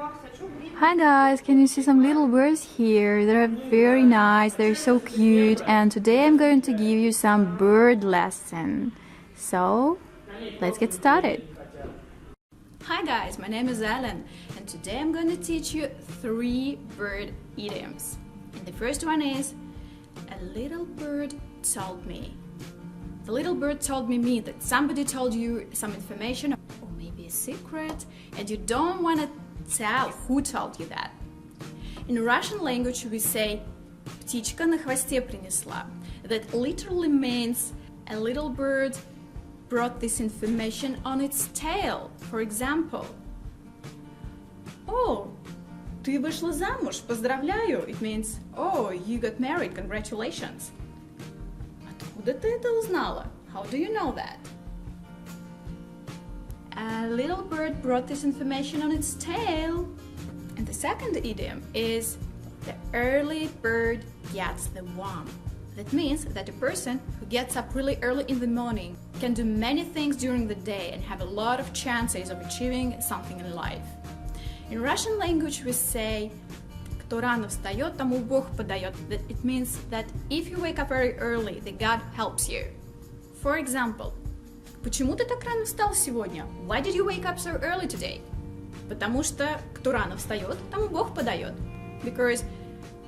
Hi guys, can you see some little birds here? They're very nice, they're so cute, and today I'm going to give you some bird lesson. So, let's get started. Hi guys, my name is Ellen, and today I'm going to teach you 3 bird idioms. And the first one is, a little bird told me. The little bird told me means that somebody told you some information or maybe a secret, and you don't want to tell who told you that. In Russian language we say «птичка на хвосте принесла». That literally means a little bird brought this information on its tail. For example, «О, ты вышла замуж, поздравляю!» It means «Oh, you got married, congratulations!» Откуда ты это узнала? How do you know that? A little bird brought this information on its tail. And the second idiom is the early bird gets the worm. That means that a person who gets up really early in the morning can do many things during the day and have a lot of chances of achieving something in life. In Russian language we say «Кто рано встает, тому Бог подает». That it means that if you wake up very early, the God helps you. For example, почему ты так рано встал сегодня? Why did you wake up so early today? Потому что кто рано встает, тому Бог подает. Because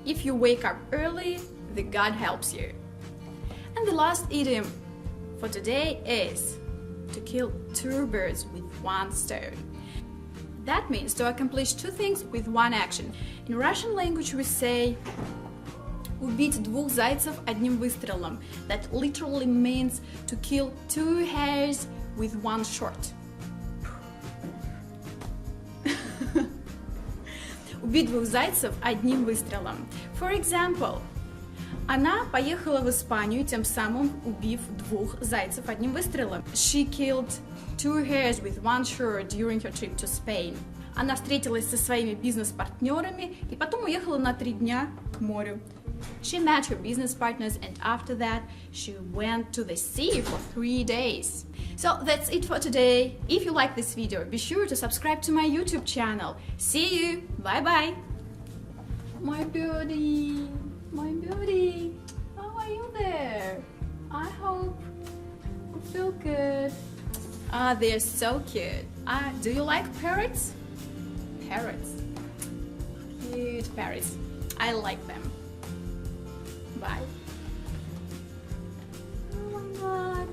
if you wake up early, the God helps you. And the last idiom for today is to kill 2 birds with 1 stone. That means to accomplish 2 things with 1 action. In Russian language we say убить 2 зайцев одним выстрелом. That literally means to kill 2 hares with 1 shot. Убить 2 зайцев одним выстрелом. For example, она поехала в Испанию, тем самым убив 2 зайцев одним выстрелом. She killed 2 hares with 1 shot during her trip to Spain. Она встретилась со своими бизнес-партнерами и потом уехала на 3 дня к морю. She met her business partners and after that she went to the sea for 3 days. So that's it for today. If you like this video, be sure to subscribe to my YouTube channel. See you! Bye bye! My beauty! My beauty! How are you there? I hope you feel good. Ah, they're so cute. Do you like parrots? Parrots. Cute parrots. I like them. Bye. Oh my god.